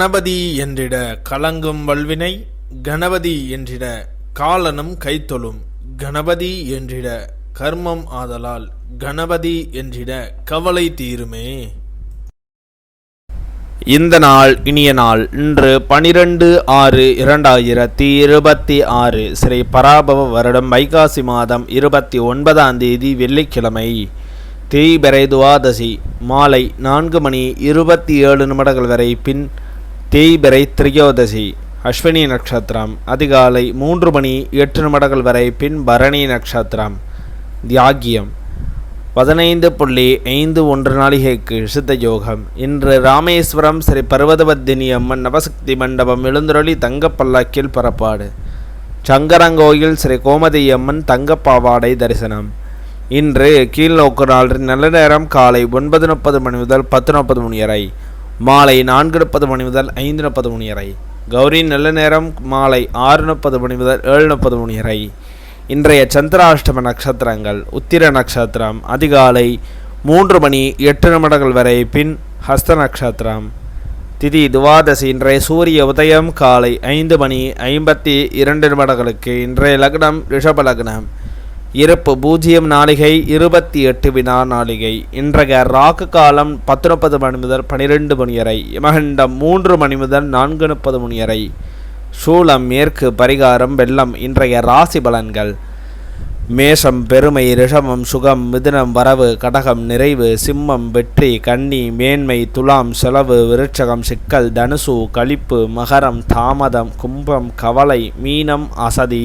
கணபதி என்றிட கலங்கும் வல்வினை, கணபதி என்றிட காலனும் கைத்தொழும், கணபதி என்றிட கர்மம் ஆதலால், கணபதி என்றிட கவலை தீருமே. இந்த நாள் இனிய நாள். இன்று 12/6/2026 ஸ்ரீ பராபவ வருடம் வைகாசி மாதம் 29ஆம் தேதி வெள்ளிக்கிழமை. தேய்பிறை துவாதசி மாலை 4:27 வரை, பின் தேய்பிறை திரியோதசி அஸ்வினி நட்சத்திரம் அதிகாலை 3:08 வரை, பின் பரணி நட்சத்திரம். தியாகியம் 15:51 நாளிகைக்கு சித்த யோகம். இன்று ராமேஸ்வரம் ஸ்ரீ பர்வதவர்தினி அம்மன் நவசக்தி மண்டபம் எழுந்தருளி தங்கப்பல்லக்கில் புறப்பாடு. சங்கரங்கோயில் ஸ்ரீ கோமதி அம்மன் தங்கப்பாவாடை தரிசனம். இன்று கீழ்நோக்கு நாளின் நல்ல நேரம் காலை 9:30 மணி முதல் 10:30 மணி வரை, மாலை 4:30 மணி முதல் 5:30 மணி வரை. கௌரி நல்ல நேரம் மாலை 6:30 மணி முதல் 7:30 மணி வரை. இன்றைய சந்திராஷ்டம நட்சத்திரங்கள்: உத்திர நட்சத்திரம் அதிகாலை 3:08 வரை, பின் ஹஸ்த நட்சத்திரம். திதி துவாதசி. இன்றைய சூரிய உதயம் காலை 5:52 இன்றைய லக்னம் ரிஷப லக்னம். இருப்பு 0 நாளிகை 28 வினா நாளிகை. இன்றைய ராக்கு காலம் 10:30 மணி முதல் 12 மணி வரை. யமகண்டம் 3 மணி முதல் 4:30 மணி வரை. சூலம் மேற்கு. பரிகாரம் வெள்ளம். இன்றைய ராசி பலன்கள்: மேஷம் பெருமை, ரிஷபம் சுகம், மிதுனம் வரவு, கடகம் நிறைவு, சிம்மம் வெற்றி, கன்னி மேன்மை, துலாம் செலவு, விருட்சகம் சிக்கல், தனுசு களிப்பு, மகரம் தாமதம், கும்பம் கவலை, மீனம் அசதி.